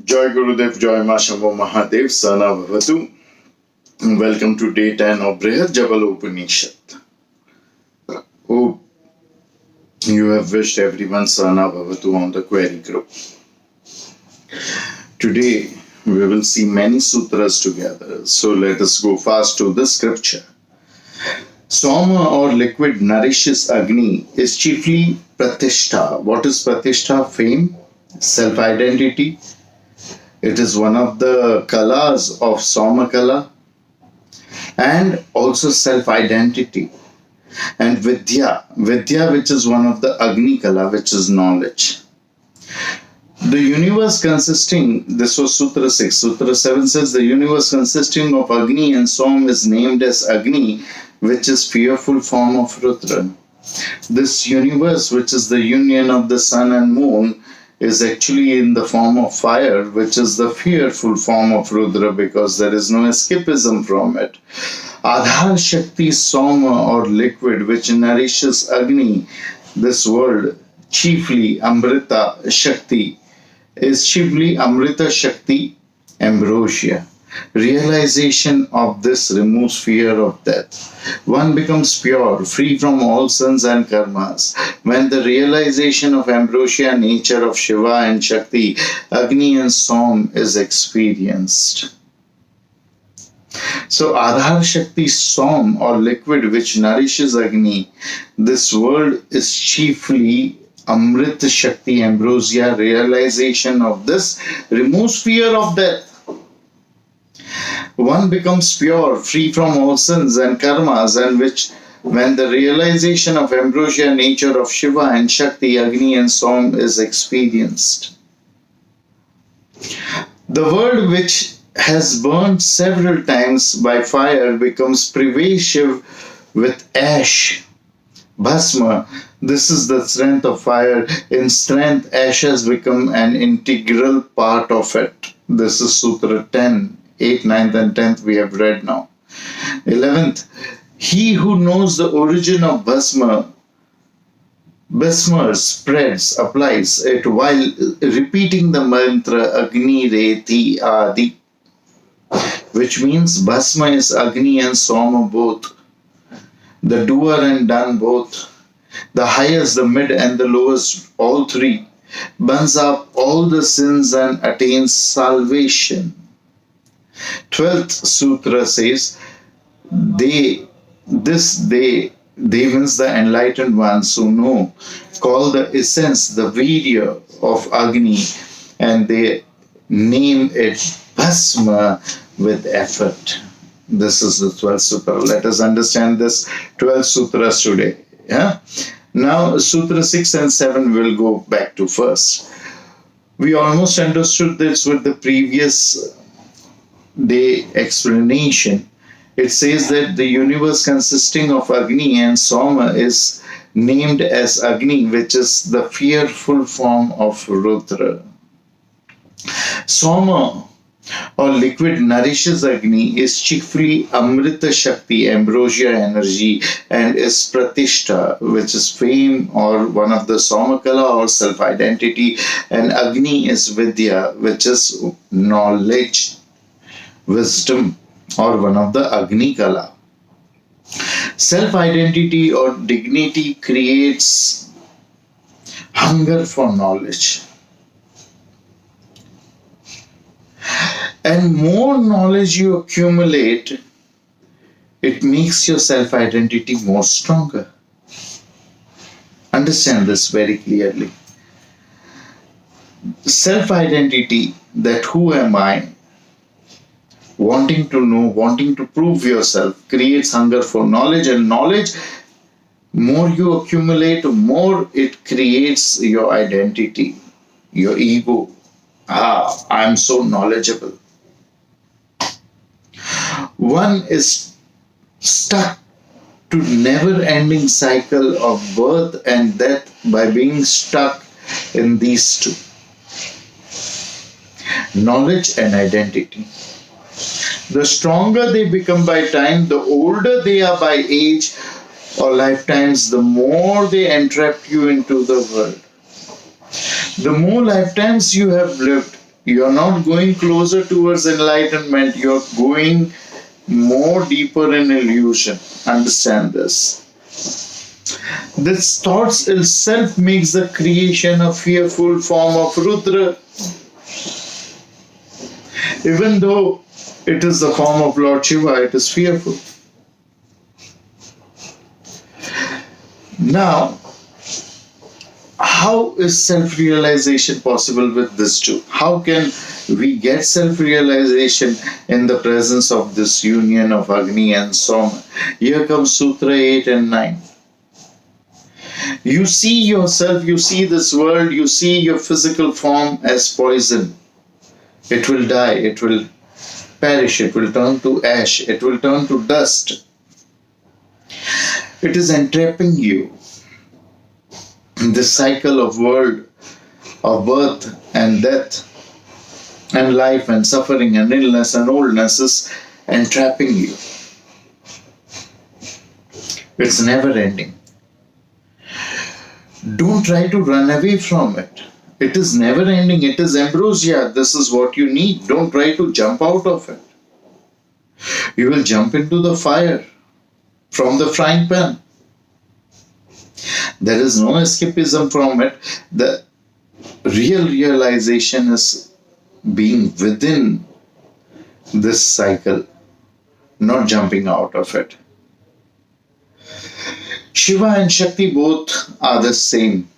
Joy Gurudev, Joy Ma Shambho Mahadev, Sana Bhavatu. Welcome to day 10 of Brihad Jabalo Upanishad. Oh, you have wished everyone Sana Bhavatu on the query group. Today we will see many sutras together. So let us go fast to the scripture. Soma or liquid nourishes Agni is chiefly Pratishtha. What is Pratishtha? Fame, self-identity. It is one of the kalas of Soma Kala, and also self-identity. And Vidya, which is one of the Agni Kala, which is knowledge. The universe consisting, this was Sutra 6, Sutra 7 says, the universe consisting of Agni and Som is named as Agni, which is fearful form of Rudra. This universe, which is the union of the sun and moon, is actually in the form of fire, which is the fearful form of Rudra, because there is no escapism from it. Adhar Shakti Soma or liquid, which nourishes Agni, this world, chiefly Amrita Shakti, is chiefly Amrita Shakti, ambrosia. Realization of this removes fear of death. One becomes pure, free from all sins and karmas. When the realization of ambrosia nature of Shiva and Shakti, Agni and Som is experienced. So Adhar Shakti Som or liquid which nourishes Agni, this world is chiefly Amrita Shakti, ambrosia. Realization of this removes fear of death. One becomes pure, free from all sins and karmas, and which, when the realization of ambrosia nature of Shiva and Shakti, Agni and Som is experienced. The world which has burned several times by fire becomes pervasive with ash. Bhasma, this is the strength of fire. In strength, ash has become an integral part of it. This is Sutra 10. 8th, 9th and 10th we have read now. 11th, he who knows the origin of Bhasma spreads, applies it while repeating the mantra Agni Reti Adi, which means Bhasma is Agni and Soma both, the doer and done both, the highest, the mid and the lowest, all three, burns up all the sins and attains salvation. 12th Sutra says, they means the enlightened ones who know, call the essence, the virya of Agni, and they name it Bhasma with effort. This is the 12th Sutra. Let us understand this 12 Sutras today. Yeah? Now, Sutra 6 and 7 will go back to first. We almost understood this with the previous day explanation. It says that the universe consisting of Agni and Soma is named as Agni, which is the fearful form of Rudra. Soma or liquid nourishes Agni, is chiefly Amrita Shakti, ambrosia energy, and is Pratishtha, which is fame or one of the Somakala or self-identity, and Agni is Vidya, which is knowledge, wisdom, or one of the Agni Kala. Self-identity or dignity creates hunger for knowledge. And more knowledge you accumulate, it makes your self-identity more stronger. Understand this very clearly. Self-identity, that who am I, wanting to know, wanting to prove yourself, creates hunger for knowledge, and knowledge, more you accumulate, more it creates your identity, your ego. I am so knowledgeable. One is stuck to never-ending cycle of birth and death by being stuck in these two, knowledge and identity. The stronger they become by time, the older they are by age or lifetimes, the more they entrap you into the world. The more lifetimes you have lived, You're not going closer towards enlightenment, you're going more deeper in illusion. Understand this. This thoughts itself makes the creation a fearful form of Rudra. Even though it is the form of Lord Shiva, it is fearful. Now, how is self-realization possible with this too? How can we get self-realization in the presence of this union of Agni and Soma? Here comes Sutra 8 and 9. You see yourself, you see this world, you see your physical form as poison. It will die, it will perish, it will turn to ash, it will turn to dust. It is entrapping you. This cycle of world, of birth and death, and life and suffering and illness and oldness is entrapping you. It's never ending. Don't try to run away from it. It is never ending. It is ambrosia. This is what you need. Don't try to jump out of it. You will jump into the fire from the frying pan. There is no escapism from it. The real realization is being within this cycle, not jumping out of it. Shiva and Shakti both are the same.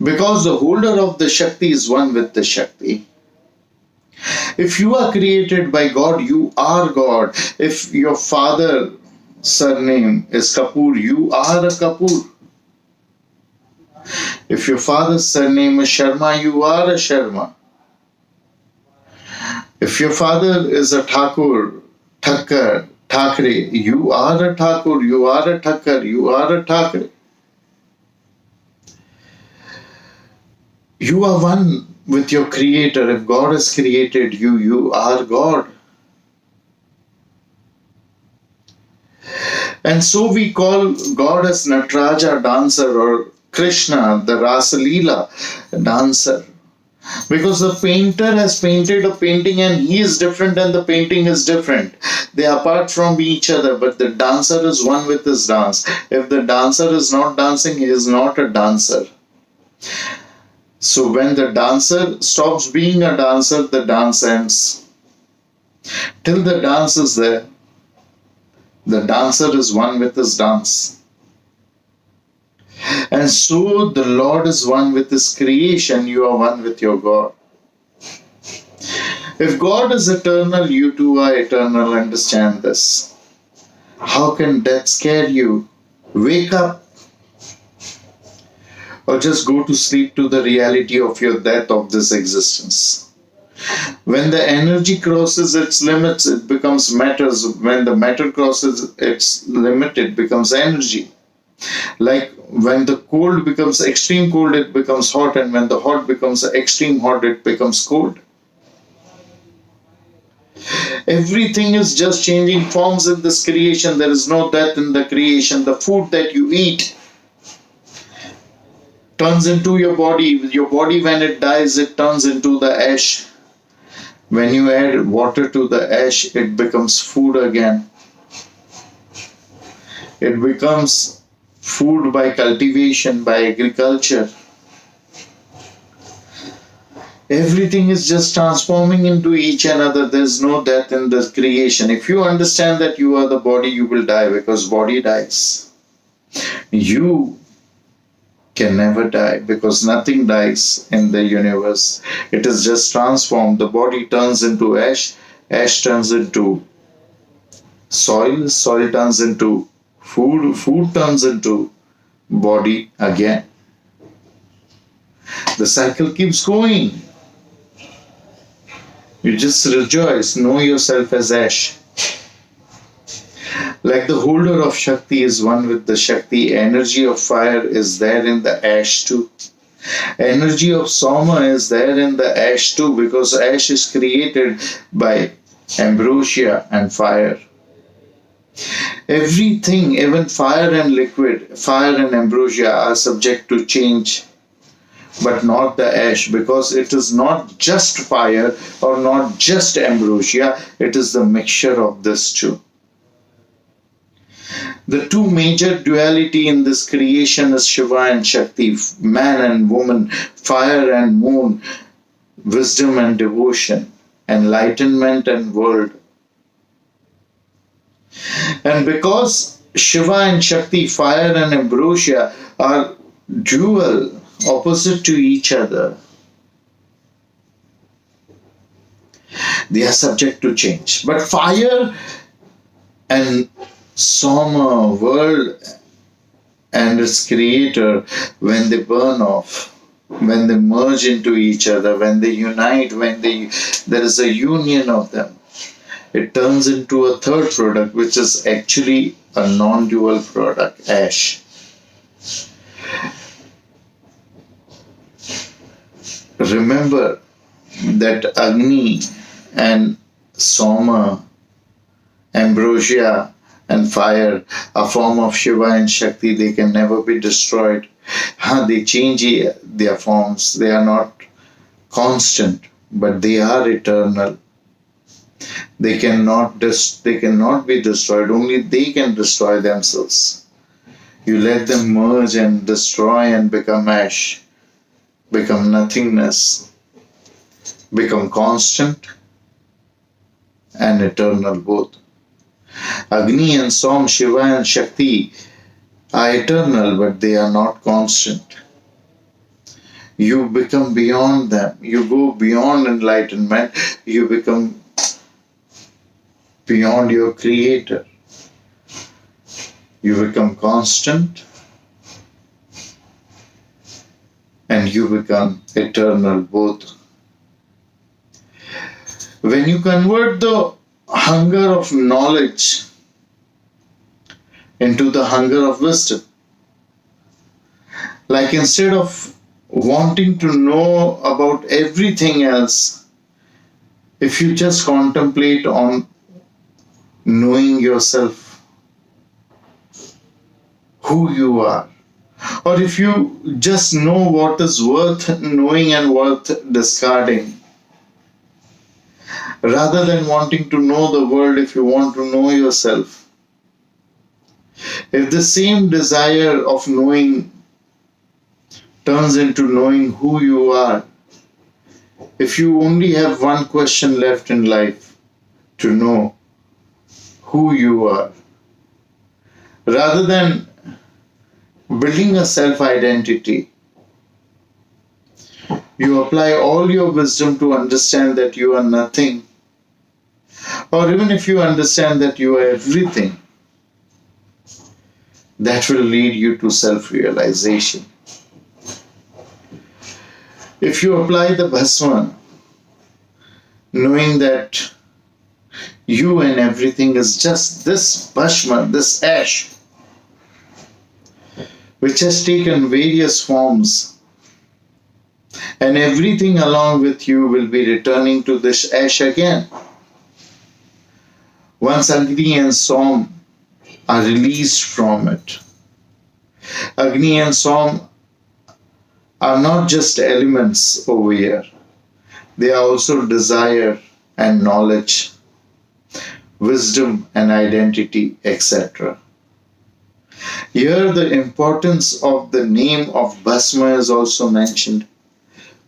Because the holder of the Shakti is one with the Shakti. If you are created by God, you are God. If your father's surname is Kapoor, you are a Kapoor. If your father's surname is Sharma, you are a Sharma. If your father is a Thakur, Thakkar, Thakre, you are a Thakur, you are a Thakkar, you are a Thakre. You are one with your Creator. If God has created you, you are God. And so we call God as Nataraja, dancer, or Krishna, the Rasa Leela, dancer. Because the painter has painted a painting and he is different and the painting is different. They are apart from each other, but the dancer is one with his dance. If the dancer is not dancing, he is not a dancer. So when the dancer stops being a dancer, the dance ends. Till the dance is there, the dancer is one with his dance. And so the Lord is one with his creation, you are one with your God. If God is eternal, you too are eternal. Understand this. How can death scare you? Wake up. Or just go to sleep to the reality of your death of this existence. When the energy crosses its limits, it becomes matter. When the matter crosses its limit, it becomes energy. Like when the cold becomes extreme cold, it becomes hot, and when the hot becomes extreme hot, it becomes cold. Everything is just changing forms in this creation. There is no death in the creation. The food that you eat turns into your body. Your body, when it dies, it turns into the ash. When you add water to the ash, it becomes food again. It becomes food by cultivation, by agriculture. Everything is just transforming into each another. There is no death in this creation. If you understand that you are the body, you will die, because body dies. You can never die, because nothing dies in the universe. It is just transformed. The body turns into ash, ash turns into soil, soil turns into food, food turns into body again. The cycle keeps going. You just rejoice, know yourself as ash. Like the holder of Shakti is one with the Shakti, energy of fire is there in the ash too. Energy of Soma is there in the ash too, because ash is created by ambrosia and fire. Everything, even fire and liquid, fire and ambrosia, are subject to change. but not the ash, because it is not just fire or not just ambrosia, it is the mixture of this two. The two major duality in this creation is Shiva and Shakti, man and woman, fire and moon, wisdom and devotion, enlightenment and world. And because Shiva and Shakti, fire and ambrosia, are dual, opposite to each other, they are subject to change. But fire and Soma, world and its creator, when they burn off, when they merge into each other, when they unite, there is a union of them, it turns into a third product, which is actually a non-dual product, ash. Remember that Agni and Soma, ambrosia and fire, a form of Shiva and Shakti, they can never be destroyed. They change their forms, they are not constant, but they are eternal. They cannot be destroyed, only they can destroy themselves. You let them merge and destroy and become ash, become nothingness, become constant and eternal both. Agni and Som, Shiva and Shakti are eternal, but they are not constant. You become beyond them. You go beyond enlightenment. You become beyond your creator. You become constant and you become eternal both. When you convert the hunger of knowledge into the hunger of wisdom, like instead of wanting to know about everything else, if you just contemplate on knowing yourself, who you are, or if you just know what is worth knowing and worth discarding, rather than wanting to know the world, if you want to know yourself, if the same desire of knowing turns into knowing who you are, if you only have one question left in life, to know who you are, rather than building a self-identity, you apply all your wisdom to understand that you are nothing. Or even if you understand that you are everything, that will lead you to self-realization. If you apply the Bhasma, knowing that you and everything is just this Bhasma, this ash, which has taken various forms, and everything along with you will be returning to this ash again. Once Agni and Som are released from it, Agni and Som are not just elements over here, they are also desire and knowledge, wisdom and identity, etc. Here the importance of the name of Bhasma is also mentioned,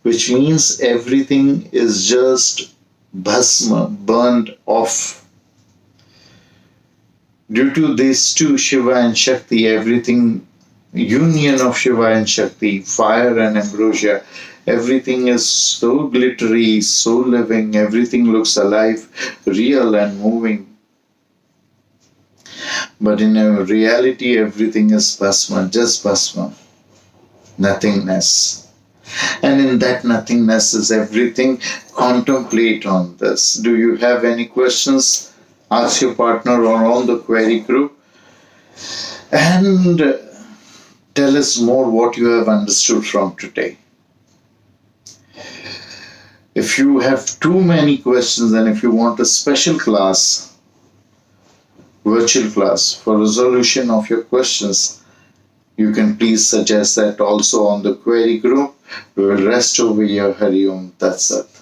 which means everything is just Bhasma, burned off. Due to these two, Shiva and Shakti, everything, union of Shiva and Shakti, fire and ambrosia, everything is so glittery, so living, everything looks alive, real and moving. But in reality, everything is Bhasma, just Bhasma, nothingness. And in that nothingness is everything. Contemplate on this. Do you have any questions? Ask your partner or on the query group. And tell us more what you have understood from today. If you have too many questions and if you want a special class, virtual class for resolution of your questions, you can please suggest that also on the query group. We will rest over here. Hari Om Tat Sat.